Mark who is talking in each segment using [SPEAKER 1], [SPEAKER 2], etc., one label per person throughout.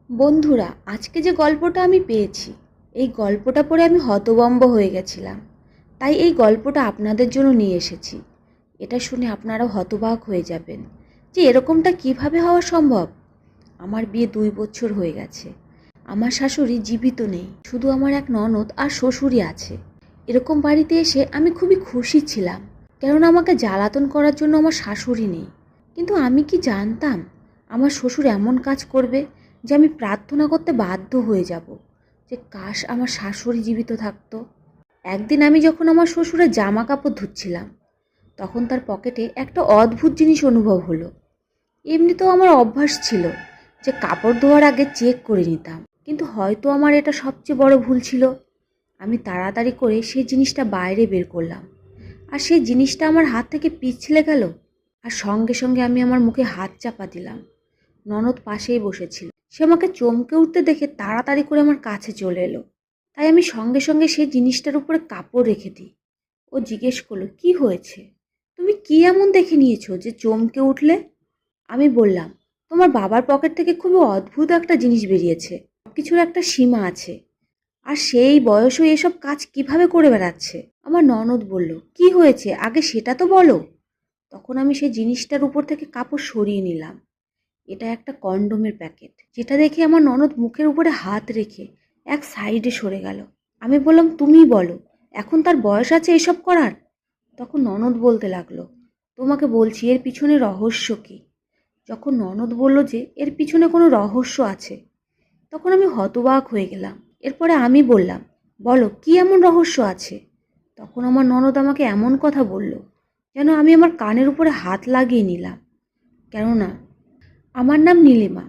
[SPEAKER 1] বন্ধুরা, আজকে যে গল্পটা আমি পেয়েছি, এই গল্পটা পড়ে আমি হতভম্ব হয়ে গেছিলাম। তাই এই গল্পটা আপনাদের জন্য নিয়ে এসেছি। এটা শুনে আপনারাও হতবাক হয়ে যাবেন যে এরকমটা কিভাবে হওয়া সম্ভব। আমার বিয়ে 2 বছর হয়ে গেছে। আমার শাশুড়ি জীবিত নেই, শুধু আমার এক ননদ আর শ্বশুরই আছে। এরকম বাড়িতে এসে আমি খুবই খুশি ছিলাম, কেননা আমাকে জ্বালাতন করার জন্য আমার শাশুড়ি নেই। কিন্তু আমি কি জানতাম আমার শ্বশুর এমন কাজ করবে যে আমি প্রার্থনা করতে বাধ্য হয়ে যাব যে কাশ আমার শাশুড়ি জীবিত থাকতো। একদিন আমি যখন আমার শ্বশুরের জামা কাপড় ধুচ্ছিলাম, তখন তার পকেটে একটা অদ্ভুত জিনিস অনুভব হলো। এমনিতেও আমার অভ্যাস ছিল যে কাপড় ধোয়ার আগে চেক করে নিতাম, কিন্তু হয়তো আমার এটা সবচেয়ে বড় ভুল ছিল। আমি তাড়াতাড়ি করে সেই জিনিসটা বাইরে বের করলাম, আর সেই জিনিসটা আমার হাত থেকে পিছলে গেল। আর সঙ্গে সঙ্গে আমি আমার মুখে হাত চাপা দিলাম। ননদ পাশেই বসেছিল, সে আমাকে চমকে উঠতে দেখে তাড়াতাড়ি করে আমার কাছে চলে এলো। তাই আমি সঙ্গে সঙ্গে সেই জিনিসটার উপরে কাপড় রেখে দিই। ও জিজ্ঞেস করলো, কি হয়েছে? তুমি কি এমন দেখে নিয়েছো যে চমকে উঠলে? আমি বললাম, তোমার বাবার পকেট থেকে খুবই অদ্ভুত একটা জিনিস বেরিয়েছে। সবকিছুর একটা সীমা আছে, আর সেই বয়সও এসব কাজ কিভাবে করে বেড়াচ্ছে। আমার ননদ বলল, কি হয়েছে আগে সেটা তো বলো। তখন আমি সেই জিনিসটার উপর থেকে কাপড় সরিয়ে নিলাম। এটা একটা কন্ডোমের প্যাকেট, যেটা দেখে আমার ননদ মুখের উপরে হাত রেখে এক সাইডে সরে গেল। আমি বললাম, তুমিই বলো, এখন তার বয়স আছে এসব করার? তখন ননদ বলতে লাগলো, তোমাকে বলছি এর পিছনে রহস্য কি। যখন ননদ বলল যে এর পিছনে কোনো রহস্য আছে, তখন আমি হতবাক হয়ে গেলাম। এরপরে আমি বললাম, বলো কি এমন রহস্য আছে? তখন আমার ননদ আমাকে এমন কথা বলল যেন আমি আমার কানের উপরে হাত লাগিয়ে নিলাম। কেননা আমার নাম নীলিমা।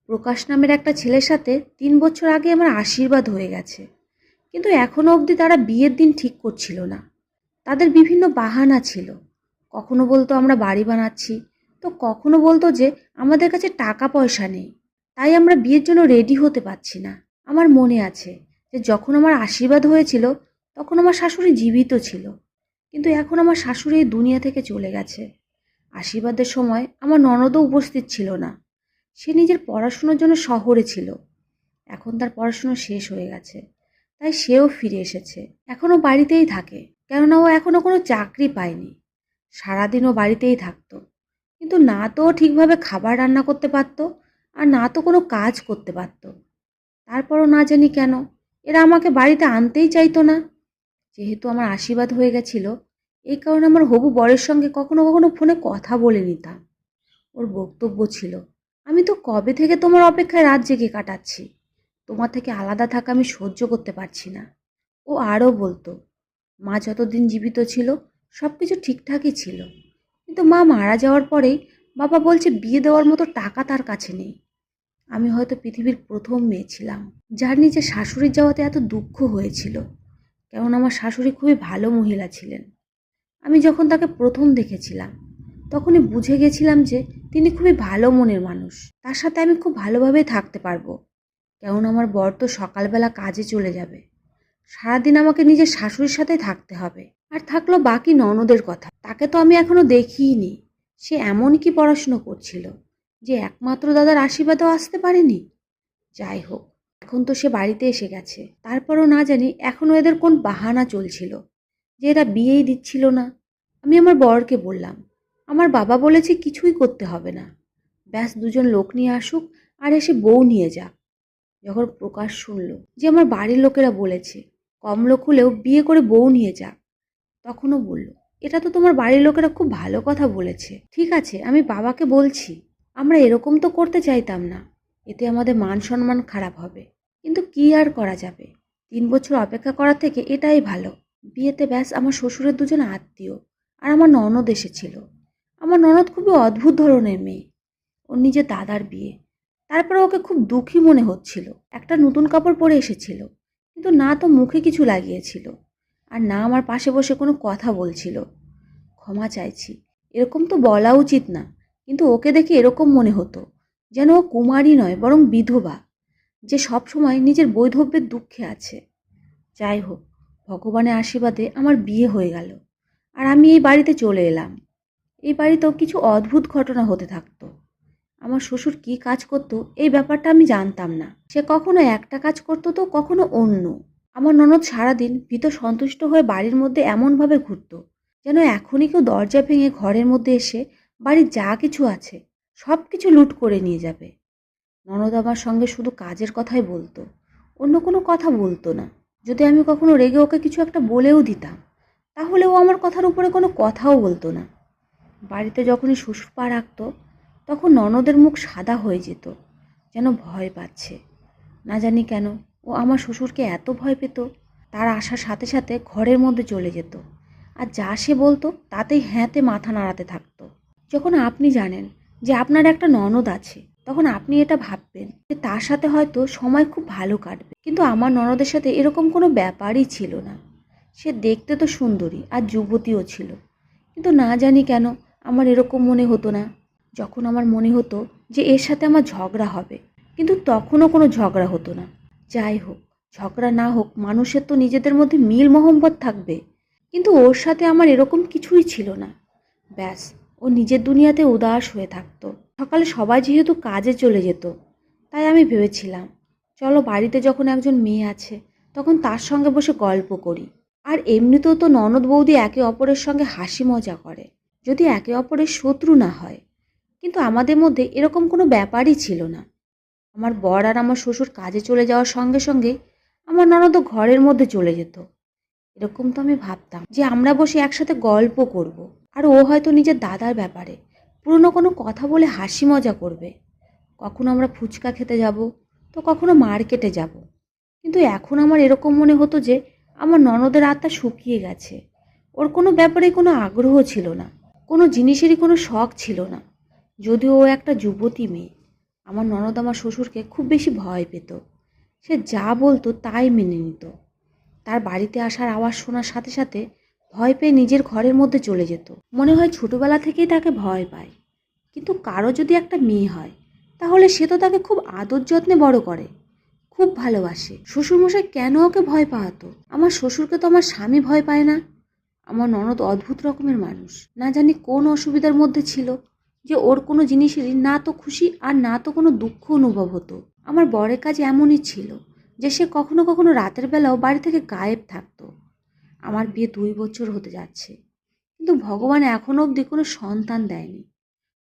[SPEAKER 1] প্রকাশ নামের একটা ছেলের সাথে 3 বছর আগে আমার আশীর্বাদ হয়ে গেছে, কিন্তু এখনো অবধি তারা বিয়ের দিন ঠিক করছিল না। তাদের বিভিন্ন বাহানা ছিল। কখনো বলতো আমরা বাড়ি বানাচ্ছি, তো কখনো বলতো যে আমাদের কাছে টাকা পয়সা নেই, তাই আমরা বিয়ের জন্য রেডি হতে পারছি না। আমার মনে আছে যে যখন আমার আশীর্বাদ হয়েছিল, তখন আমার শাশুড়ি জীবিত ছিল, কিন্তু এখন আমার শাশুড়ি এই দুনিয়া থেকে চলে গেছে। আশীর্বাদের সময় আমার ননদও উপস্থিত ছিল না। সে নিজের পড়াশুনোর জন্য শহরে ছিল। এখন তার পড়াশুনো শেষ হয়ে গেছে, তাই সেও ফিরে এসেছে। এখনও বাড়িতেই থাকে, কেননা ও এখনও কোনো চাকরি পায়নি। সারাদিন ও বাড়িতেই থাকতো, কিন্তু না তো ও ঠিকভাবে খাবার রান্না করতে পারতো, আর না তো কোনো কাজ করতে পারতো। তারপরও না জানি কেন এরা আমাকে বাড়িতে আনতেই চাইতো না। যেহেতু আমার আশীর্বাদ হয়ে গেছিল, এই কারণে আমার হবু বরের সঙ্গে কখনো কখনো ফোনে কথা বলে নিতাম। ওর বক্তব্য ছিল, আমি তো কবে থেকে তোমার অপেক্ষায় রাত জেগে কাটাচ্ছি, তোমার থেকে আলাদা থাকা আমি সহ্য করতে পারছি না। ও আরও বলতো, মা যতদিন জীবিত ছিল সব কিছু ঠিকঠাকই ছিল, কিন্তু মা মারা যাওয়ার পরেই বাবা বলছে বিয়ে দেওয়ার মতো টাকা তার কাছে নেই। আমি হয়তো পৃথিবীর প্রথম মেয়ে ছিলাম যার নিজের শাশুড়ির যাওয়াতে এত দুঃখ হয়েছিল, কারণ আমার শাশুড়ি খুবই ভালো মহিলা ছিলেন। আমি যখন তাকে প্রথম দেখেছিলাম, তখনই বুঝে গেছিলাম যে তিনি খুবই ভালো মনের মানুষ, তার সাথে আমি খুব ভালোভাবেই থাকতে পারবো। কেননা আমার বর তো সকালবেলা কাজে চলে যাবে, সারাদিন আমাকে নিজের শাশুড়ির সাথে থাকতে হবে। আর থাকলো বাকি ননদের কথা, তাকে তো আমি এখনো দেখিইনি। সে এমন কি পড়াশুনো করছিল যে একমাত্র দাদার আশীর্বাদেও আসতে পারেনি। যাই হোক, এখন তো সে বাড়িতে এসে গেছে। তারপরও না জানি এখনো এদের কোন বাহানা চলছিল যে এরা বিয়েই দিচ্ছিল না। আমি আমার বরকে বললাম, আমার বাবা বলেছে কিছুই করতে হবে না, ব্যাস দুজন লোক নিয়ে আসুক আর এসে বউ নিয়ে যাক। যখন প্রকাশ শুনল যে আমার বাড়ির লোকেরা বলেছে কম লোক হলেও বিয়ে করে বউ নিয়ে যাক, তখনও বলল, এটা তো তোমার বাড়ির লোকেরা খুব ভালো কথা বলেছে, ঠিক আছে আমি বাবাকে বলছি। আমরা এরকম তো করতে চাইতাম না, এতে আমাদের মান সম্মান খারাপ হবে, কিন্তু কি আর করা যাবে, 3 বছর অপেক্ষা করার থেকে এটাই ভালো। বিয়েতে ব্যাস আমার শ্বশুরের দুজন আত্মীয় আর আমার ননদ এসেছিল। আমার ননদ খুবই অদ্ভুত ধরনের মেয়ে। ওর নিজের দাদার বিয়ে, তারপরে ওকে খুব দুঃখী মনে হচ্ছিল। একটা নতুন কাপড় পরে এসেছিল, কিন্তু না তো মুখে কিছু লাগিয়েছিল, আর না আমার পাশে বসে কোনো কথা বলছিল। ক্ষমা চাইছি, এরকম তো বলা উচিত না, কিন্তু ওকে দেখে এরকম মনে হতো যেন ও কুমারী নয় বরং বিধবা, যে সব সময় নিজের বৈধব্যের দুঃখে আছে। যাই হোক, ভগবানের আশীর্বাদে আমার বিয়ে হয়ে গেল, আর আমি এই বাড়িতে চলে এলাম। এই বাড়িতেও কিছু অদ্ভুত ঘটনা হতে থাকতো। আমার শ্বশুর কি কাজ করতো এই ব্যাপারটা আমি জানতাম না। সে কখনো একটা কাজ করতো তো কখনো অন্য। আমার ননদ সারাদিন ভীত সন্তুষ্ট হয়ে বাড়ির মধ্যে এমনভাবে ঘুরতো যেন এখনই কেউ দরজা ভেঙে ঘরের মধ্যে এসে বাড়ির যা কিছু আছে সব কিছু লুট করে নিয়ে যাবে। ননদ আমার সঙ্গে শুধু কাজের কথাই বলতো, অন্য কোনো কথা বলতো না। যদি আমি কখনো রেগে ওকে কিছু একটা বলেও দিতাম, তাহলে ও আমার কথার উপরে কোনো কথাও বলতো না। বাড়িতে যখনই শ্বশুর পা রাখতো, তখন ননদের মুখ সাদা হয়ে যেত, যেন ভয় পাচ্ছে। না জানি কেন ও আমার শ্বশুরকে এত ভয় পেত। তার আসার সাথে সাথে ঘরের মধ্যে চলে যেত, আর যা সে বলতো তাতেই হ্যাঁতে মাথা নাড়াতে থাকতো। যখন আপনি জানেন যে আপনার একটা ননদ আছে, তখন আপনি এটা ভাববেন যে তার সাথে হয়তো সময় খুব ভালো কাটবে। কিন্তু আমার ননদের সাথে এরকম কোনো ব্যাপারই ছিল না। সে দেখতে তো সুন্দরী আর যুবতীও ছিল, কিন্তু না জানি কেন আমার এরকম মনে হতো না। যখন আমার মনে হতো যে এর সাথে আমার ঝগড়া হবে, কিন্তু তখনও কোনো ঝগড়া হতো না। যাই হোক, ঝগড়া না হোক, মানুষের তো নিজেদের মধ্যে মিল মহব্বত থাকবে। কিন্তু ওর সাথে আমার এরকম কিছুই ছিল না। ব্যাস, ও নিজের দুনিয়াতে উদাস হয়ে থাকতো। সকালে সবাই যেহেতু কাজে চলে যেত, তাই আমি ভেবেছিলাম চলো বাড়িতে যখন একজন মেয়ে আছে তখন তার সঙ্গে বসে গল্প করি। আর এমনিতেও তো ননদ বৌদি একে অপরের সঙ্গে হাসি মজা করে, যদি একে অপরের শত্রু না হয়। কিন্তু আমাদের মধ্যে এরকম কোনো ব্যাপারই ছিল না। আমার বর আর আমার শ্বশুর কাজে চলে যাওয়ার সঙ্গে সঙ্গে আমার ননদও ঘরের মধ্যে চলে যেত। এরকম তো আমি ভাবতাম যে আমরা বসে একসাথে গল্প করব, আর ও হয়তো নিজের দাদার ব্যাপারে পুরনো কোনো কথা বলে হাসি মজা করবে। কখনো আমরা ফুচকা খেতে যাব, তো কখনো মার্কেটে যাব। কিন্তু এখন আমার এরকম মনে হতো যে আমার ননদের আত্মা শুকিয়ে গেছে। ওর কোনো ব্যাপারে কোনো আগ্রহ ছিল না, কোনো জিনিসেরই কোনো শখ ছিল না। যদিও ও একটা যুবতী মেয়ে, আমার ননদ আমার শ্বশুরকে খুব বেশি ভয় পেত। সে যা বলতো তাই মেনে নিত। তার বাড়িতে আসার আওয়াজ শোনার সাথে সাথে ভয় পেয়ে নিজের ঘরের মধ্যে চলে যেত। মনে হয় ছোটবেলা থেকেই তাকে ভয় পায়। কিন্তু কারো যদি একটা মেয়ে হয়, তাহলে সে তো তাকে খুব আদর যত্নে বড় করে, খুব ভালোবাসে। শ্বশুরমশাই কেন ওকে ভয় পাওয়াতো? আমার শ্বশুরকে তো আমার স্বামী ভয় পায় না। আমার ননদ অদ্ভুত রকমের মানুষ। না জানি কোন অসুবিধার মধ্যে ছিল যে ওর কোনো জিনিসেরই না তো খুশি আর না তো কোনো দুঃখ অনুভব হতো। আমার বরের কাজ এমনই ছিল যে সে কখনো কখনো রাতের বেলাও বাড়ি থেকে গায়েব থাকতো। আমার বিয়ে 2 বছর হতে যাচ্ছে, কিন্তু ভগবান এখনো অবধি কোনো সন্তান দেয়নি।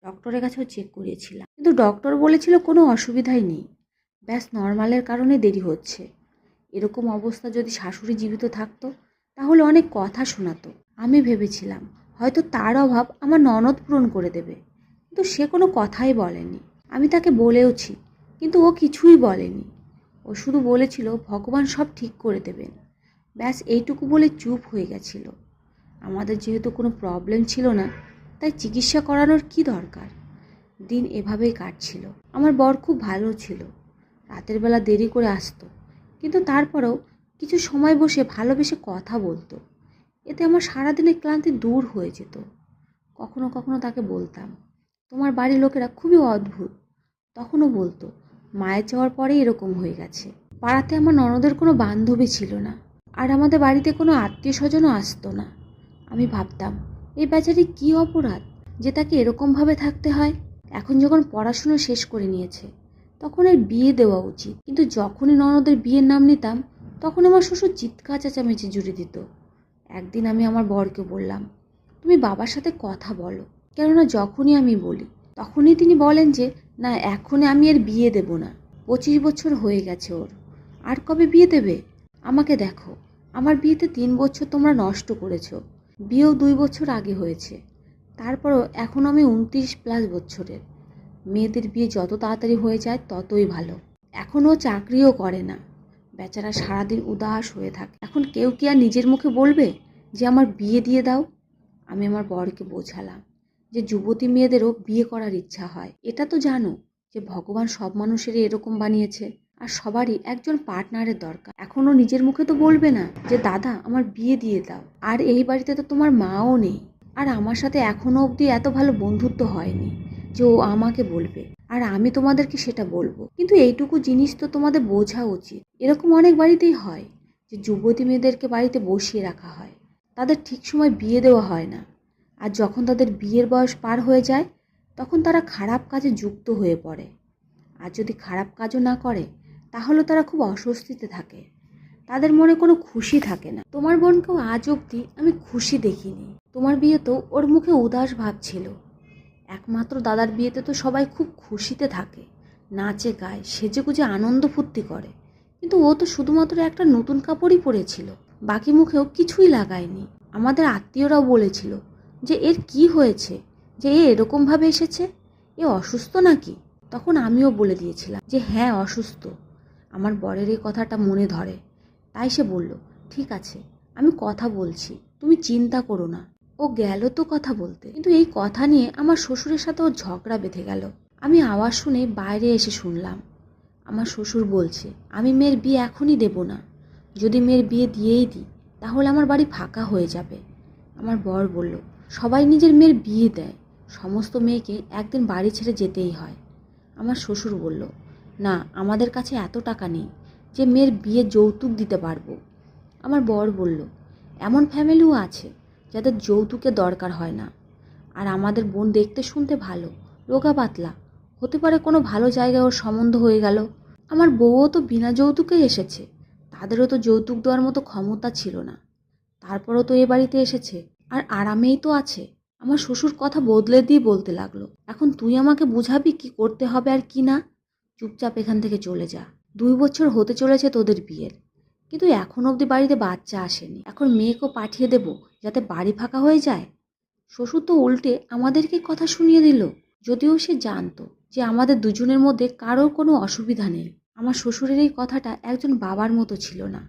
[SPEAKER 1] ডক্টরের কাছেও চেক করিয়েছিলাম, কিন্তু ডক্টর বলেছিল কোনো অসুবিধাই নেই, ব্যাস নর্মালের কারণে দেরি হচ্ছে। এরকম অবস্থা যদি শাশুড়ি জীবিত থাকতো, তাহলে অনেক কথা শোনাতো। আমি ভেবেছিলাম হয়তো তার অভাব আমার ননদ পূরণ করে দেবে, কিন্তু সে কোনো কথাই বলেনি। আমি তাকে বলেওছি, কিন্তু ও কিছুই বলেনি। ও শুধু বলেছিল ভগবান সব ঠিক করে দেবেন, ব্যাস এইটুকু বলে চুপ হয়ে গেছিল। আমাদের যেহেতু কোনো প্রবলেম ছিল না, তাই চিকিৎসা করানোর কি দরকার। দিন এভাবেই কাটছিল। আমার বর খুব ভালো ছিল, রাতের বেলা দেরি করে আসতো, কিন্তু তারপরেও কিছু সময় বসে ভালোবেসে কথা বলতো। এতে আমার সারাদিনের ক্লান্তি দূর হয়ে যেত। কখনো কখনো তাকে বলতাম, তোমার বাড়ির লোকেরা খুবই অদ্ভুত। তখনও বলতো, মায়ের যাওয়ার পরেই এরকম হয়ে গেছে। পাড়াতে আমার ননদের কোনো বান্ধবী ছিল না, আর আমাদের বাড়িতে কোনো আত্মীয় স্বজনও আসতো না। আমি ভাবতাম, এই বেচারি কি অপরাধ যে তাকে এরকমভাবে থাকতে হয়। এখন যখন পড়াশুনো শেষ করে নিয়েছে, তখন এর বিয়ে দেওয়া উচিত। কিন্তু যখনই ননদের বিয়ের নাম নিতাম, তখন আমার শ্বশুর চিৎকার চেঁচামেচি জুড়ে দিত। একদিন আমি আমার বরকে বললাম, তুমি বাবার সাথে কথা বলো। কেননা যখনই আমি বলি, তখনই তিনি বলেন যে না, এখনই আমি এর বিয়ে দেব না। 25 বছর হয়ে গেছে ওর, আর কবে বিয়ে দেবে? আমাকে দেখো, আমার বিয়েতে 3 বছর তোমরা নষ্ট করেছো। বিয়েও 2 বছর আগে হয়েছে, তারপরও এখনও আমি 29+ বছরের। মেয়েদের বিয়ে যত তাড়াতাড়ি হয়ে যায় ততই ভালো। এখনও চাকরিও করে না, বেচারা সারাদিন উদাস হয়ে থাকে। এখন কেউ কি আর নিজের মুখে বলবে যে আমার বিয়ে দিয়ে দাও? আমি আমার বরকে বোঝালাম যে যুবতী মেয়েদেরও বিয়ে করার ইচ্ছা হয়। এটা তো জানো যে ভগবান সব মানুষেরই এরকম বানিয়েছে, আর সবারই একজন পার্টনারের দরকার। এখনো নিজের মুখে তো বলবে না যে দাদা আমার বিয়ে দিয়ে দাও। আর এই বাড়িতে তো তোমার মাও নেই, আর আমার সাথে এখনো অবধি এত ভালো বন্ধুত্ব হয়নি যে ও আমাকে বলবে আর আমি তোমাদেরকে সেটা বলবো। কিন্তু এইটুকু জিনিস তো তোমাদের বোঝা উচিত। এরকম অনেক বাড়িতেই হয় যে যুবতী মেয়েদেরকে বাড়িতে বসিয়ে রাখা হয়, তাদের ঠিক সময় বিয়ে দেওয়া হয় না, আর যখন তাদের বিয়ের বয়স পার হয়ে যায়, তখন তারা খারাপ কাজে যুক্ত হয়ে পড়ে। আর যদি খারাপ কাজও না করে তাহলে তারা খুব অস্বস্তিতে থাকে, তাদের মনে কোনো খুশি থাকে না। তোমার বোনকেও আজ অবধি আমি খুশি দেখিনি। তোমার বিয়েতেও ওর মুখে উদাস ভাব ছিল। একমাত্র দাদার বিয়েতে তো সবাই খুব খুশিতে থাকে, নাচে গায়, সেজেগুজে আনন্দ ফুর্তি করে, কিন্তু ও তো শুধুমাত্র একটা নতুন কাপড়ই পরেছিল, বাকি মুখেও কিছুই লাগায়নি। আমাদের আত্মীয়রাও বলেছিল যে এর কি হয়েছে, যে এ এরকমভাবে এসেছে, এ অসুস্থ নাকি। তখন আমিও বলে দিয়েছিলাম যে হ্যাঁ অসুস্থ। আমার বরের এই কথাটা মনে ধরে, তাই সে বলল ঠিক আছে আমি কথা বলছি, তুমি চিন্তা করো না। ও গেল তো কথা বলতে, কিন্তু এই কথা নিয়ে আমার শ্বশুরের সাথে ওর ঝগড়া বেঁধে গেল। আমি আওয়াজ শুনে বাইরে এসে শুনলাম আমার শ্বশুর বলছে আমি মেয়ের বিয়ে এখনই দেব না, যদি মেয়ের বিয়ে দিয়েই দিই তাহলে আমার বাড়ি ফাঁকা হয়ে যাবে। আমার বর বলল সবাই নিজের মেয়ের বিয়ে দেয়, সমস্ত মেয়েকে একদিন বাড়ি ছেড়ে যেতেই হয়। আমার শ্বশুর বলল না, আমাদের কাছে এত টাকা নেই যে মেয়ের বিয়ে যৌতুক দিতে পারবো। আমার বর বলল এমন ফ্যামিলিও আছে যাদের যৌতুকের দরকার হয় না, আর আমাদের বোন দেখতে শুনতে ভালো, রোগা পাতলা, হতে পারে কোনো ভালো জায়গায় ওর সম্বন্ধ হয়ে গেল। আমার বউও তো বিনা যৌতুকেই এসেছে, তাদেরও তো যৌতুক দেওয়ার মতো ক্ষমতা ছিল না, তারপরও তো এ বাড়িতে এসেছে, আর আরামেই তো আছে। আমার শ্বশুর কথা বদলে দিয়ে বলতে লাগলো এখন তুই আমাকে বুঝাবি কি করতে হবে আর কি না, চুপচাপ এখান থেকে চলে যা। 2 বছর হতে চলেছে তোদের বিয়ের, কিন্তু এখন অবধি বাড়িতে বাচ্চা আসেনি, এখন মেয়েকেও পাঠিয়ে দেব যাতে বাড়ি ফাঁকা হয়ে যায়। শ্বশুর তো উল্টে আমাদেরকে কথা শুনিয়ে দিল, যদিও সে জানতো যে আমাদের দুজনের মধ্যে কারোর কোনো অসুবিধা নেই। আমার শ্বশুরের এই কথাটা একজন বাবার মতো ছিল না।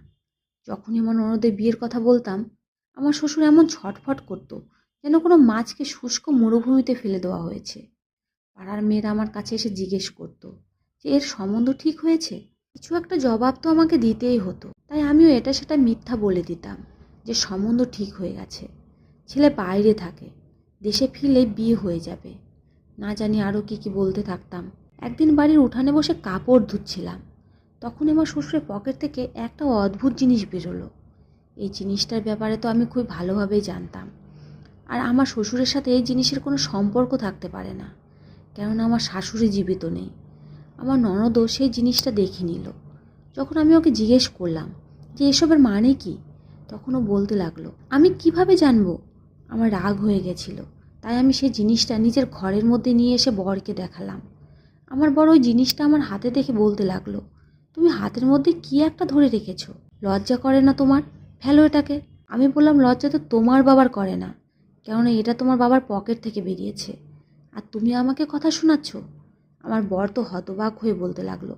[SPEAKER 1] যখনই আমার ননদের বিয়ের কথা বলতাম আমার শ্বশুর এমন ছটফট করতো যেন কোনো মাছকে শুষ্ক মরুভূমিতে ফেলে দেওয়া হয়েছে। পাড়ার মেয়েরা আমার কাছে এসে জিজ্ঞেস করতো যে এর সম্বন্ধ ঠিক হয়েছে, কিছু একটা জবাব তো আমাকে দিতেই হতো, তাই আমিও এটা সেটা মিথ্যা বলে দিতাম যে সম্বন্ধ ঠিক হয়ে গেছে, ছেলে বাইরে থাকে, দেশে ফিরলে বিয়ে হয়ে যাবে, না জানি আরও কি বলতে থাকতাম। একদিন বাড়ির উঠানে বসে কাপড় ধুচ্ছিলাম, তখন আমার শ্বশুরের পকেট থেকে একটা অদ্ভুত জিনিস বেরোলো। এই জিনিসটার ব্যাপারে তো আমি খুব ভালোভাবেই জানতাম, আর আমার শ্বশুরের সাথে এই জিনিসের কোনো সম্পর্ক থাকতে পারে না, কেননা আমার শাশুড়ি জীবিত নেই। আমার ননদও সেই জিনিসটা দেখে নিল। যখন আমি ওকে জিজ্ঞেস করলাম যে এসবের মানে কি, তখন ও বলতে লাগলো আমি কিভাবে জানবো। আমার রাগ হয়ে গেছিল, তাই আমি সেই জিনিসটা নিজের ঘরের মধ্যে নিয়ে এসে বরকে দেখালাম। আমার বর ওই জিনিসটা আমার হাতে দেখে বলতে লাগলো তুমি হাতের মধ্যে কি একটা ধরে রেখেছো, লজ্জা করে না তোমার, ফেলো এটাকে। আমি বললাম লজ্জা তো তোমার বাবার করে না, কেননা এটা তোমার বাবার পকেট থেকে বেরিয়েছে, আর তুমি আমাকে কথা শোনাচ্ছ। আমার বর তো হতবাক হয়ে বলতে লাগলো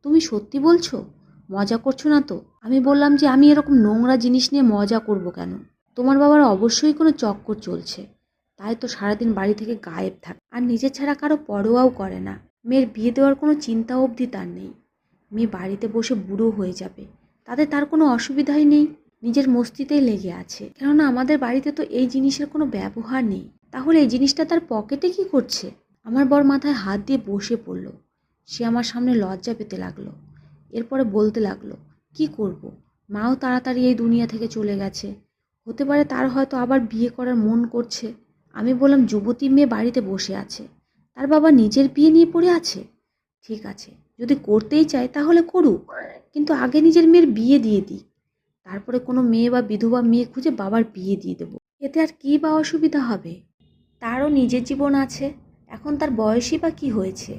[SPEAKER 1] তুমি সত্যি বলছো, মজা করছো না তো। আমি বললাম যে আমি এরকম নোংরা জিনিস নিয়ে মজা করব কেন, তোমার বাবার অবশ্যই কোনো চক্কর চলছে, তাই তো সারাদিন বাড়ি থেকে গায়েব থাকে, আর নিজের ছাড়া কারো পরোয়াও করে না। মেয়ের বিয়ে দেওয়ার কোনো চিন্তা অবধি তার নেই, মেয়ে বাড়িতে বসে বুড়ো হয়ে যাবে তাতে তার কোনো অসুবিধাই নেই, নিজের মস্তিতেই লেগে আছে, কেননা আমাদের বাড়িতে তো এই জিনিসের কোনো ব্যবহার নেই, তাহলে এই জিনিসটা তার পকেটে কি করছে। আমার বর মাথায় হাত দিয়ে বসে পড়ল, সে আমার সামনে লজ্জা পেতে লাগলো। এরপরে বলতে লাগলো কি করব, মাও তাড়াতাড়ি এই দুনিয়া থেকে চলে গেছে, হতে পারে তার হয়তো আবার বিয়ে করার মন করছে। আমি বললাম যুবতী মেয়ে বাড়িতে বসে আছে, তার বাবা নিজের বিয়ে নিয়ে পড়ে আছে, ঠিক আছে যদি করতেই চায় তাহলে করুক, কিন্তু আগে নিজের মেয়ের বিয়ে দিয়ে দিই, তারপরে কোনো মেয়ে বা বিধবা মেয়ে খুঁজে বাবার বিয়ে দিয়ে দেবো, এতে আর কী বা অসুবিধা হবে, তারও নিজের জীবন আছে, এখন তার বয়সই বা কী হয়েছে,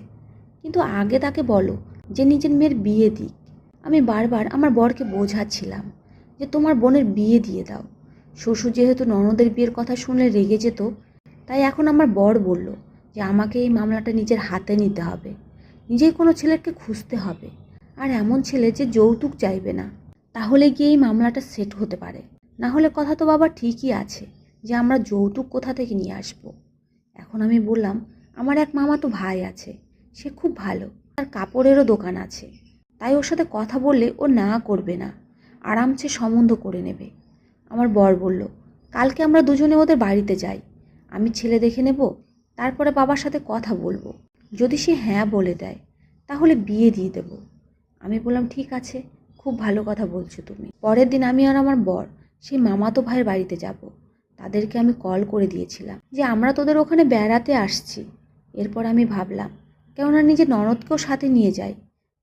[SPEAKER 1] কিন্তু আগে তাকে বলো যে নিজের মেয়ের বিয়ে দিক। আমি বারবার আমার বরকে বোঝাচ্ছিলাম যে তোমার বোনের বিয়ে দিয়ে দাও। শ্বশুর যেহেতু ননদের বিয়ের কথা শুনলে রেগে যেত, তাই এখন আমার বর বলল যে আমাকে এই মামলাটা নিজের হাতে নিতে হবে, নিজেই কোনো ছেলেকে খুঁজতে হবে, আর এমন ছেলে যে যৌতুক চাইবে না, তাহলে গিয়ে এই মামলাটা সেট হতে পারে। না হলে কথা তো বাবা ঠিকই আছে যে আমরা যৌতুক কোথা থেকে নিয়ে আসবো। এখন আমি বললাম আমার এক মামাতো ভাই আছে, সে খুব ভালো, তার কাপড়েরও দোকান আছে, তাই ওর সাথে কথা বললে ও না করবে না, আরামসে সম্বন্ধ করে নেবে। আমার বর বলল কালকে আমরা দুজনে ওদের বাড়িতে যাই, আমি ছেলে দেখে নেব, তারপরে বাবার সাথে কথা বলবো, যদি সে হ্যাঁ বলে দেয় তাহলে বিয়ে দিয়ে দেব। আমি বললাম ঠিক আছে, খুব ভালো কথা বলছো তুমি। পরের দিন আমি আর আমার বর সেই মামাতো ভাইয়ের বাড়িতে যাব। তাদেরকে আমি কল করে দিয়েছিলাম যে আমরা তোদের ওখানে বেড়াতে আসছি, এরপর আমি ভাবলাম, কেননা নিজের ননদকেও সাথে নিয়ে যাই,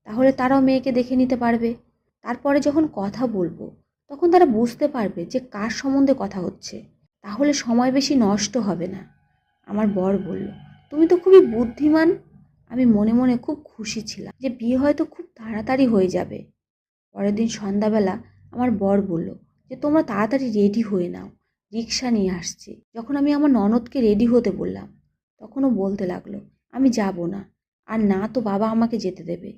[SPEAKER 1] তাহলে তারাও মেয়েকে দেখে নিতে পারবে। তারপরে যখন কথা বলবো তখন তারা বুঝতে পারবে যে কার সম্বন্ধে কথা হচ্ছে, তাহলে সময় বেশি নষ্ট হবে না। আমার বর বলল, তুমি তো খুবই বুদ্ধিমান। আমি মনে মনে খুব খুশি ছিলাম যে বিয়ে হয়তো খুব তাড়াতাড়ি হয়ে যাবে। পরের দিন সন্ধ্যাবেলা আমার বর বলল যে তোমরা তাড়াতাড়ি রেডি হয়ে নাও, রিক্সা নিয়ে আসছি। যখন আমি আমার ননদকে রেডি হতে বললাম তখনও বলতে লাগলো, আমি যাব না, আর না তো বাবা আমাকে যেতে দেবে।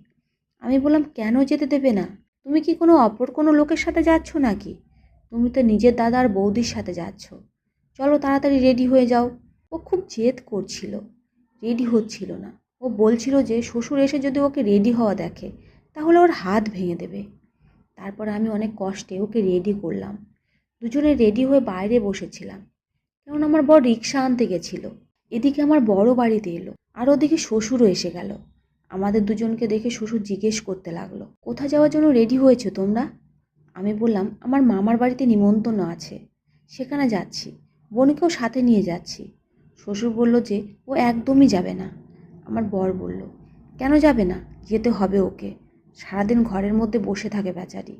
[SPEAKER 1] আমি বললাম, কেন যেতে দেবে না? তুমি কি কোনো অপর কোনো লোকের সাথে যাচ্ছ নাকি? তুমি তো নিজের দাদা আর বৌদির সাথে যাচ্ছ। চলো তাড়াতাড়ি রেডি হয়ে যাও। ও খুব জেদ করছিল, রেডি হচ্ছিল না। ও বলছিল যে শ্বশুর এসে যদি ওকে রেডি হওয়া দেখে তাহলে ওর হাত ভেঙে দেবে। তারপরে আমি অনেক কষ্টে ওকে রেডি করলাম। দুজনে রেডি হয়ে বাইরে বসেছিলাম, কারণ আমার বর রিক্সা আনতে গেছিল। এদিকে আমার বড় বাড়িতে এলো, আর ওদিকে শ্বশুরও এসে গেল। আমাদের দুজনকে দেখে শ্বশুর জিজ্ঞেস করতে লাগলো, কোথায় যাওয়ার জন্য রেডি হয়েছো তোমরা? আমি বললাম, আমার মামার বাড়িতে নিমন্ত্রণ আছে, সেখানে যাচ্ছি, বোনকেও সাথে নিয়ে যাচ্ছি। শ্বশুর বলল যে ও একদমই যাবে না। আমার বর বলল, কেন যাবে না? যেতে হবে ওকে, সারাদিন ঘরের মধ্যে বসে থাকে বেচারি,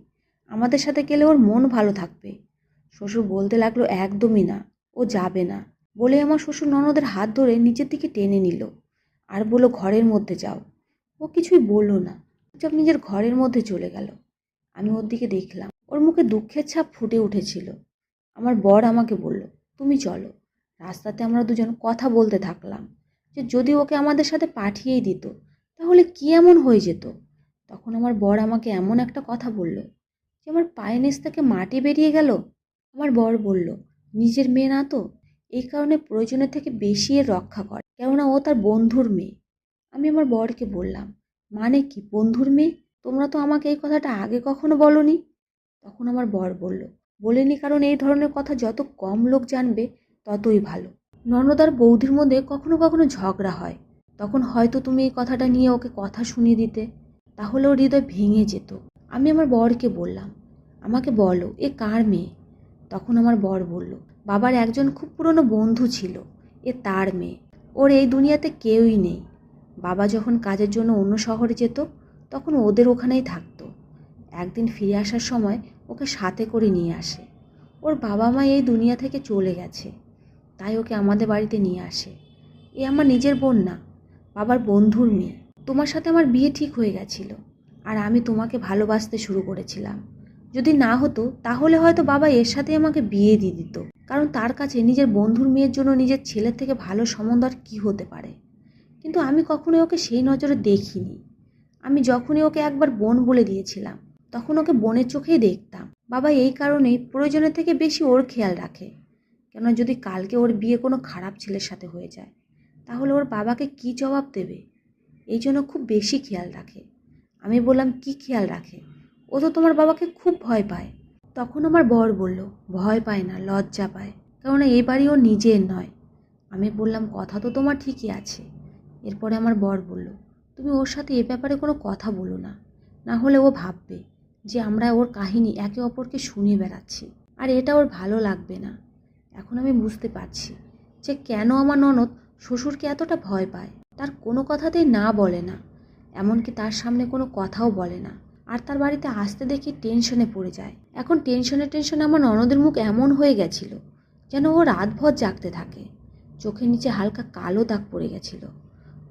[SPEAKER 1] আমাদের সাথে গেলে ওর মন ভালো থাকবে। শ্বশুর বলতে লাগলো, একদমই না, ও যাবে না। বলে আমার শ্বশুর ননদের হাত ধরে নিচের দিকে টেনে নিল আর বলল, ঘরের মধ্যে যাও। ও কিছুই বলল না, চুপচাপ নিজের ঘরের মধ্যে চলে গেল। আমি ওর দিকে দেখলাম, ওর মুখে দুঃখের ছাপ ফুটে উঠেছিল। আমার বর আমাকে বলল, তুমি চলো। রাস্তাতে আমরা দুজন কথা বলতে থাকলাম যে যদি ওকে আমাদের সাথে পাঠিয়েই দিত তাহলে কি এমন হয়ে যেত। তখন আমার বর আমাকে এমন একটা কথা বলল যে আমার পায়ের নিচ থেকে মাটি বেরিয়ে গেল। আমার বর বলল, নিজের মেয়ে না তো, এই কারণে প্রয়োজনের থেকে বেশি এর রক্ষা করে, কেননা ও তার বন্ধুর মেয়ে। আমি আমার বরকে বললাম, মানে কি বন্ধুর মেয়ে? তোমরা তো আমাকে এই কথাটা আগে কখনো বলনি। তখন আমার বর বলল, বলিনি কারণ এই ধরনের কথা যত কম লোক জানবে ততই ভালো। ননদ আর বৌদির মধ্যে কখনো কখনো ঝগড়া হয়, তখন হয়তো তুমি এই কথাটা নিয়ে ওকে কথা শুনিয়ে দিতে, তাহলে ওর হৃদয় ভেঙে যেত। আমি আমার বরকে বললাম, আমাকে বলো এ কার মেয়ে? তখন আমার বর বলল, বাবার একজন খুব পুরনো বন্ধু ছিল, এ তার মেয়ে। ওর এই দুনিয়াতে কেউই নেই। বাবা যখন কাজের জন্য অন্য শহরে যেত তখন ওদের ওখানেই থাকতো। একদিন ফিরে আসার সময় ওকে সাথে করে নিয়ে আসে। ওর বাবা মা এই দুনিয়া থেকে চলে গেছে, তাই ওকে আমাদের বাড়িতে নিয়ে আসে। এ আমার নিজের বোন না, বাবার বন্ধুর মেয়ে। তোমার সাথে আমার বিয়ে ঠিক হয়ে গেছিল, আর আমি তোমাকে ভালোবাসতে শুরু করেছিলাম। যদি না হতো তাহলে হয়তো বাবা এর সাথে আমাকে বিয়ে দিয়ে দিত, কারণ তার কাছে নিজের বন্ধুর মেয়ের জন্য নিজের ছেলের থেকে ভালো সম্বন্ধ আর কী হতে পারে। কিন্তু আমি কখনোই ওকে সেই নজরে দেখিনি। আমি যখনই ওকে একবার বোন বলে দিয়েছিলাম তখন ওকে বোনের চোখেই দেখতাম। বাবা এই কারণেই প্রয়োজনের থেকে বেশি ওর খেয়াল রাখে, কেন যদি কালকে ওর বিয়ে কোনো খারাপ ছেলের সাথে হয়ে যায় তাহলে ওর বাবাকে কি জবাব দেবে, এই জন্য খুব বেশি খেয়াল রাখে। আমি বললাম, কি খেয়াল রাখে? ও তো তোমার বাবাকে খুব ভয় পায়। তখন আমার বর বলল, ভয় পায় না, লজ্জা পায়, কেননা এই বাড়ি ও নিজের নয়। আমি বললাম, কথা তো তোমার ঠিকই আছে। এরপরে আমার বর বলল, তুমি ওর সাথে এ ব্যাপারে কোনো কথা বলো না, না হলে ও ভাববে যে আমরা ওর কাহিনী একে অপরকে শুনে বেড়াচ্ছি, আর এটা ওর ভালো লাগবে না। এখন আমি বুঝতে পারছি যে কেন আমার ননদ শ্বশুরকে এতটা ভয় পায়। তার কোনো কথাতেই না বলে না, এমনকি তার সামনে কোনো কথাও বলে না, আর তার বাড়িতে আসতে দেখি টেনশনে পড়ে যায়। এখন টেনশনে আমার ননদের মুখ এমন হয়ে গেছিল যেন ও রাতভর জাগতে থাকে। চোখের নিচে হালকা কালো দাগ পড়ে গেছিল,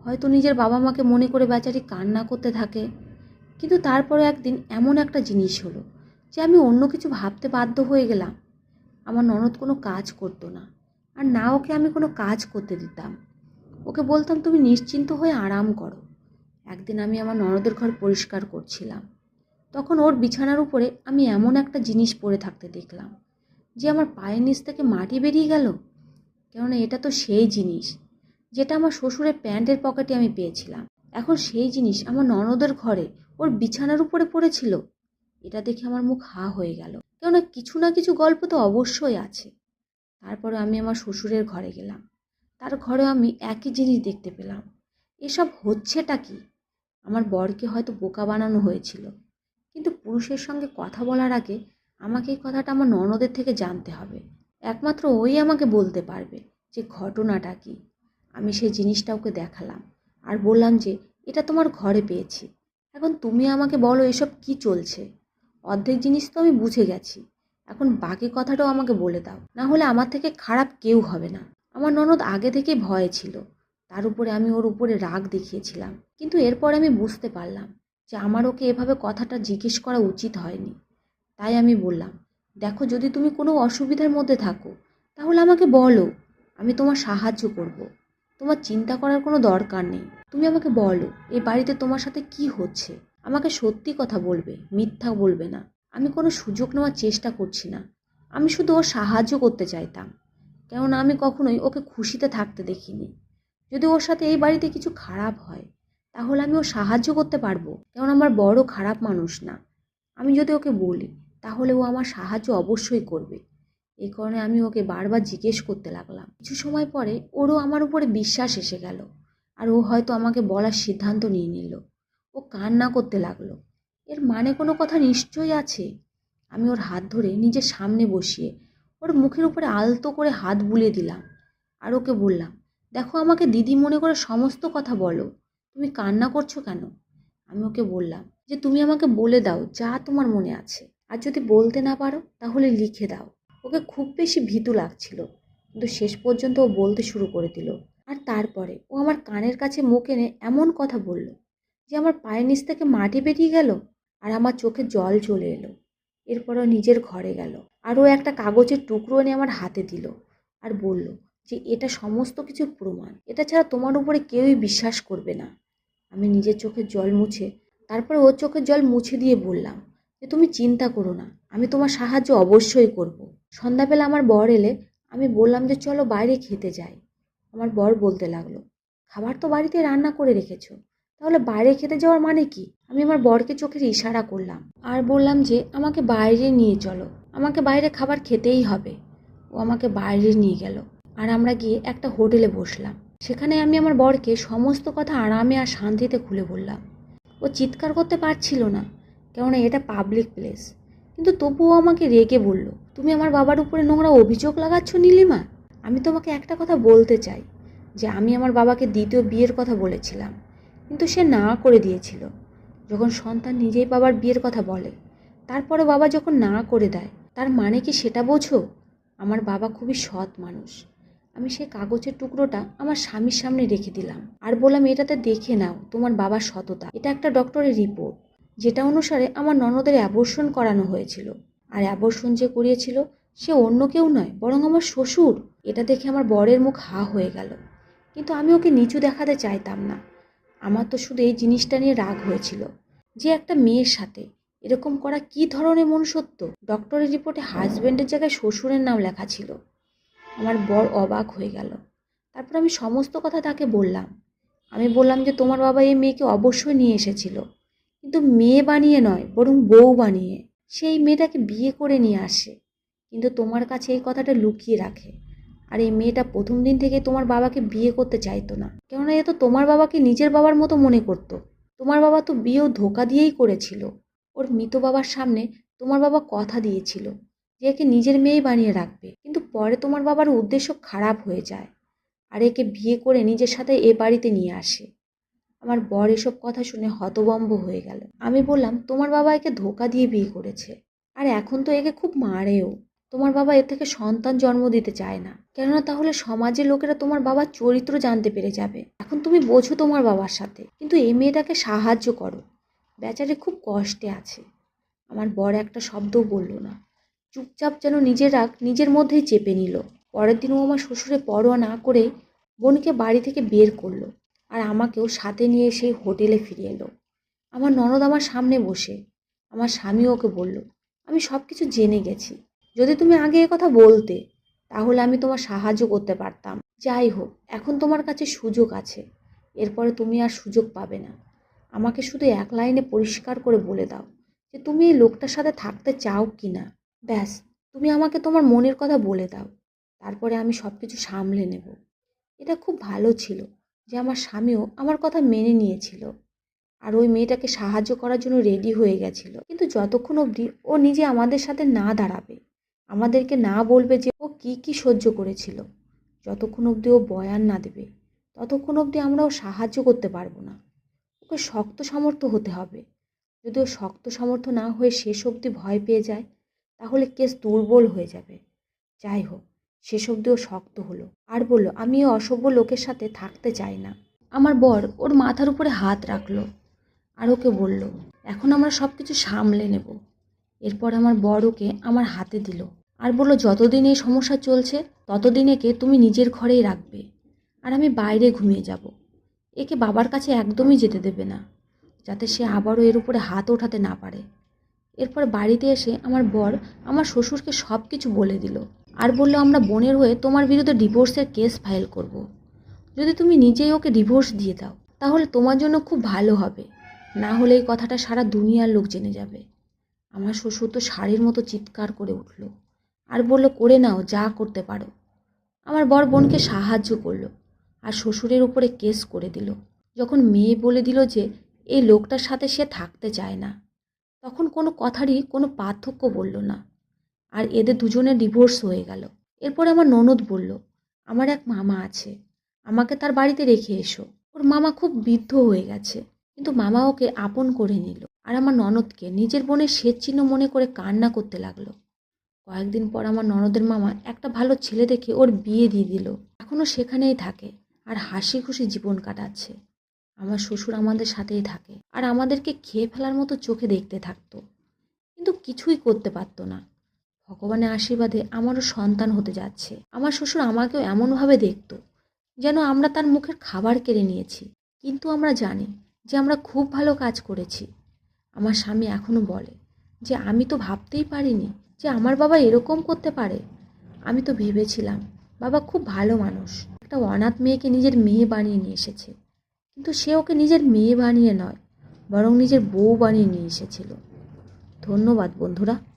[SPEAKER 1] হয়তো নিজের বাবা মাকে মনে করে বেচারি কান্না করতে থাকে। কিন্তু তারপরে একদিন এমন একটা জিনিস হলো যে আমি অন্য কিছু ভাবতে বাধ্য হয়ে গেলাম। আমার ননদ কোনো কাজ করতো না, আর না ওকে আমি কোনো কাজ করতে দিতাম। ওকে বলতাম, তুমি নিশ্চিন্ত হয়ে আরাম করো। একদিন আমি আমার ননদের ঘর পরিষ্কার করছিলাম, তখন ওর বিছানার উপরে আমি এমন একটা জিনিস পড়ে থাকতে দেখলাম যে আমার পায়ের নিচ থেকে মাটি বেরিয়ে গেল। কেননা এটা তো সেই জিনিস যেটা আমার শ্বশুরের প্যান্টের পকেটে আমি পেয়েছিলাম। এখন সেই জিনিস আমার ননদের ঘরে ওর বিছানার উপরে পড়েছিল। এটা দেখে আমার মুখ হা হয়ে গেল, কেননা কিছু না কিছু গল্প তো অবশ্যই আছে। তারপরে আমি আমার শ্বশুরের ঘরে গেলাম, তার ঘরে আমি একই জিনিস দেখতে পেলাম। এসব হচ্ছেটা কি? আমার বরকে হয়তো বোকা বানানো হয়েছিল, কিন্তু পুরুষের সঙ্গে কথা বলার আগে আমাকে এই কথাটা আমার ননদের থেকে জানতে হবে। একমাত্র ওই আমাকে বলতে পারবে যে ঘটনাটা কি। আমি সেই জিনিসটা ওকে দেখালাম আর বললাম যে এটা তোমার ঘরে পেয়েছি, এখন তুমি আমাকে বলো এসব কি চলছে। অর্ধেক জিনিস তো আমি বুঝে গেছি, এখন বাকি কথাটাও আমাকে বলে দাও, না হলে আমার থেকে খারাপ কেউ হবে না। আমার ননদ আগে থেকেই ভয়ে ছিল, তার উপরে আমি ওর উপরে রাগ দেখিয়েছিলাম, কিন্তু এরপর আমি বুঝতে পারলাম যে আমার ওকে এভাবে কথাটা জিজ্ঞেস করা উচিত হয়নি। তাই আমি বললাম, দেখো যদি তুমি কোনো অসুবিধার মধ্যে থাকো তাহলে আমাকে বলো, আমি তোমার সাহায্য করব। তোমার চিন্তা করার কোনো দরকার নেই, তুমি আমাকে বলো এই বাড়িতে তোমার সাথে কি হচ্ছে। আমাকে সত্যি কথা বলবে, মিথ্যা বলবে না। আমি কোনো সুযোগ নেওয়ার চেষ্টা করছি না, আমি শুধু ওর সাহায্য করতে চাইতাম, কেননা আমি কখনোই ওকে খুশিতে থাকতে দেখিনি। যদি ওর সাথে এই বাড়িতে কিছু খারাপ হয় তাহলে আমি ওর সাহায্য করতে পারবো, কেন আমার বড় খারাপ মানুষ না। আমি যদি ওকে বলি তাহলে ও আমার সাহায্য অবশ্যই করবে। এই কারণে আমি ওকে বারবার জিজ্ঞেস করতে লাগলাম। কিছু সময় পরে ওরও আমার উপরে বিশ্বাস এসে গেল, আর ও হয়তো আমাকে বলার সিদ্ধান্ত নিয়ে নিল। ও কান্না করতে লাগলো। এর মানে কোনো কথা নিশ্চয়ই আছে। আমি ওর হাত ধরে নিজের সামনে বসিয়ে ওর মুখের উপরে আলতো করে হাত বুলিয়ে দিলাম, আর ওকে বললাম, দেখো আমাকে দিদি মনে করে সমস্ত কথা বলো, তুমি কান্না করছো কেন। আমি ওকে বললাম যে তুমি আমাকে বলে দাও যা তোমার মনে আছে, আর যদি বলতে না পারো তাহলে লিখে দাও। ওকে খুব বেশি ভীতু লাগছিল, কিন্তু শেষ পর্যন্ত ও বলতে শুরু করে দিল। আর তারপরে ও আমার কানের কাছে মুখ এনে এমন কথা বলল যে আমার পায়ের নিচ থেকে মাটি বেরিয়ে গেল আর আমার চোখে জল চলে এলো। এরপর ও নিজের ঘরে গেল, আর ও একটা কাগজের টুকরো এনে আমার হাতে দিল আর বলল যে এটা সমস্ত কিছুর প্রমাণ, এটা ছাড়া তোমার উপরে কেউই বিশ্বাস করবে না। আমি নিজের চোখের জল মুছে তারপরে ওর চোখের জল মুছে দিয়ে বললাম যে তুমি চিন্তা করো না, আমি তোমার সাহায্য অবশ্যই করব। সন্ধ্যাবেলা আমার বর এলে আমি বললাম যে চলো বাইরে খেতে যাই। আমার বর বলতে লাগলো, খাবার তো বাড়িতে রান্না করে রেখেছো, তাহলে বাইরে খেতে যাওয়ার মানে কি। আমি আমার বরকে চোখের ইশারা করলাম আর বললাম যে আমাকে বাইরে নিয়ে চলো, আমাকে বাইরে খাবার খেতেই হবে। ও আমাকে বাইরে নিয়ে গেল, আর আমরা গিয়ে একটা হোটেলে বসলাম। সেখানে আমি আমার বরকে সমস্ত কথা আরামে আর শান্তিতে খুলে বললাম। ও চিৎকার করতে পারছিল না, কেননা এটা পাবলিক প্লেস, কিন্তু তবুও আমাকে রেগে বলল, তুমি আমার বাবার উপরে নোংরা অভিযোগ লাগাচ্ছ নীলিমা। আমি তোমাকে একটা কথা বলতে চাই যে আমি আমার বাবাকে দ্বিতীয় বিয়ের কথা বলেছিলাম, কিন্তু সে না করে দিয়েছিল। যখন সন্তান নিজেই বাবার বিয়ের কথা বলে, তারপরে বাবা যখন না করে দেয়, তার মানে কি সেটা বোঝো। আমার বাবা খুবই সৎ মানুষ। আমি সেই কাগজের টুকরোটা আমার স্বামীর সামনে রেখে দিলাম আর বললাম, এটাতে দেখে নাও তোমার বাবার সততা, এটা একটা ডক্টরের রিপোর্ট, যেটা অনুসারে আমার ননদের অ্যাবর্শন করানো হয়েছিল। আর অ্যাবর্শন যে করিয়েছিল সে অন্য কেউ নয়, বরং আমার শ্বশুর। এটা দেখে আমার বরের মুখ হা হয়ে গেল, কিন্তু আমি ওকে নিচু দেখাতে চাইতাম না। আমার তো শুধু এই জিনিসটা নিয়ে রাগ হয়েছিল যে একটা মেয়ের সাথে এরকম করা কি ধরনের মনুষ্যত্ব। ডক্টরের রিপোর্টে হাজব্যান্ডের জায়গায় শ্বশুরের নাম লেখা ছিল। আমার বর অবাক হয়ে গেল। তারপর আমি সমস্ত কথা তাকে বললাম। আমি বললাম যে তোমার বাবা এই মেয়েকে অবশ্যই নিয়ে এসেছিল, কিন্তু মেয়ে বানিয়ে নয়, বরং বউ বানিয়ে। সেই মেয়েটাকে বিয়ে করে নিয়ে আসে, কিন্তু তোমার কাছে এই কথাটা লুকিয়ে রাখে। আর এই মেয়েটা প্রথম দিন থেকে তোমার বাবাকে বিয়ে করতে চাইতো না, কেননা এ তো তোমার বাবাকে নিজের বাবার মতো মনে করতো। তোমার বাবা তো বিয়েও ধোঁকা দিয়েই করেছিল। ওর মৃত বাবার সামনে তোমার বাবা কথা দিয়েছিল যে একে নিজের মেয়েই বানিয়ে রাখবে, কিন্তু পরে তোমার বাবার উদ্দেশ্য খারাপ হয়ে যায় আর একে বিয়ে করে নিজের সাথে এ বাড়িতে নিয়ে আসে। আমার বর এসব কথা শুনে হতভম্ব হয়ে গেল। আমি বললাম, তোমার বাবা একে ধোঁকা দিয়ে বিয়ে করেছে, আর এখন তো একে খুব মারেও। তোমার বাবা এর থেকে সন্তান জন্ম দিতে চায় না, কেননা তাহলে সমাজের লোকেরা তোমার বাবার চরিত্র জানতে পেরে যাবে। এখন তুমি বোঝো তোমার বাবার সাথে, কিন্তু এই মেয়েটাকে সাহায্য করো, বেচারি খুব কষ্টে আছে। আমার বর একটা শব্দও বলল না, চুপচাপ যেন নিজের রাগ নিজের মধ্যেই চেপে নিল। পরের দিন ও আমার শ্বশুরে পরোয়া না করে বোনকে বাড়ি থেকে বের করলো, আর আমাকেও সাথে নিয়ে সেই হোটেলে ফিরে এলো। আমার ননদ আমার সামনে বসে। আমার স্বামী ওকে বলল, আমি সব কিছু জেনে গেছি, যদি তুমি আগে এ কথা বলতে তাহলে আমি তোমার সাহায্য করতে পারতাম। যাই হোক, এখন তোমার কাছে সুযোগ আছে, এরপরে তুমি আর সুযোগ পাবে না। আমাকে শুধু এক লাইনে পরিষ্কার করে বলে দাও যে তুমি এই লোকটার সাথে থাকতে চাও কি না। ব্যাস, তুমি আমাকে তোমার মনের কথা বলে দাও, তারপরে আমি সব কিছু সামলে নেব। এটা খুব ভালো ছিল যে আমার স্বামীও আমার কথা মেনে নিয়েছিল, আর ওই মেয়েটাকে সাহায্য করার জন্য রেডি হয়ে গেছিল। কিন্তু যতক্ষণ অবধি ও নিজে আমাদের সাথে না দাঁড়াবে, আমাদেরকে না বলবে যে ও কি কি সহ্য করেছিল, যতক্ষণ অবধি ও বয়ান না দেবে, ততক্ষণ অবধি আমরা ওর সাহায্য করতে পারবো না। ওকে শক্ত সামর্থ্য হতে হবে। যদি ও শক্ত সামর্থ্য না হয়ে শেষ অবধি ভয় পেয়ে যায়, তাহলে কেস দুর্বল হয়ে যাবে। যাই হোক, শেষ অবধি ও শক্ত হলো আর বলল, আমি এই অসভ্য লোকের সাথে থাকতে চাই না। আমার বর ওর মাথার উপরে হাত রাখলো আর ওকে বলল, এখন আমরা সব কিছু সামলে নেব। এরপর আমার বর ওকে আমার হাতে দিল আর বলল, যতদিন এই সমস্যা চলছে ততদিন একে তুমি নিজের ঘরেই রাখবে আর আমি বাইরে ঘুমিয়ে যাব। একে বাবার কাছে একদমই যেতে দেবে না, যাতে সে আবারও এর উপরে হাত ওঠাতে না পারে। এরপর বাড়িতে এসে আমার বর আমার শ্বশুরকে সব কিছু বলে দিল আর বলল, আমরা বোনের হয়ে তোমার বিরুদ্ধে ডিভোর্সের কেস ফাইল করব। যদি তুমি নিজেই ওকে ডিভোর্স দিয়ে দাও তাহলে তোমার জন্য খুব ভালো হবে, না হলে এই কথাটা সারা দুনিয়ার লোক জেনে যাবে। আমার শ্বশুর তো ষাঁড়ের মতো চিৎকার করে উঠল আর বলল, করে নাও, যা করতে পারো। আমার বর বোনকে সাহায্য করলো আর শ্বশুরের উপরে কেস করে দিল। যখন মেয়ে বলে দিল যে এই লোকটার সাথে সে থাকতে চায় না, তখন কোনো কথারই কোনো পার্থক্য বলল না আর এদের দুজনের ডিভোর্স হয়ে গেল। এরপরে আমার ননদ বলল, আমার এক মামা আছে, আমাকে তার বাড়িতে রেখে এসো। ওর মামা খুব বৃদ্ধ হয়ে গেছে, কিন্তু মামা ওকে আপন করে নিল আর আমার ননদকে নিজের বোনের শ্বেত চিহ্ন মনে করে কান্না করতে লাগলো। কয়েকদিন পর আমার ননদের মামা একটা ভালো ছেলে দেখে ওর বিয়ে দিয়ে দিল। এখনও সেখানেই থাকে আর হাসি খুশি জীবন কাটাচ্ছে। আমার শ্বশুর আমাদের সাথেই থাকে আর আমাদেরকে খেয়ে ফেলার মতো চোখে দেখতে থাকতো, কিন্তু কিছুই করতে পারতো না। ভগবানের আশীর্বাদে আমারও সন্তান হতে যাচ্ছে। আমার শ্বশুর আমাকেও এমনভাবে দেখতো যেন আমরা তার মুখের খাবার কেড়ে নিয়েছি, কিন্তু আমরা জানি যে আমরা খুব ভালো কাজ করেছি। আমার স্বামী এখনও বলে যে আমি তো ভাবতেই পারিনি যে আমার বাবা এরকম করতে পারে। আমি তো ভেবেছিলাম বাবা খুব ভালো মানুষ, একটা অনাথ মেয়েকে নিজের মেয়ে বানিয়ে নিয়ে এসেছে, কিন্তু সে ওকে নিজের মেয়ে বানিয়ে নয়, বরং নিজের বউ বানিয়ে নিয়ে এসেছিল। ধন্যবাদ বন্ধুরা।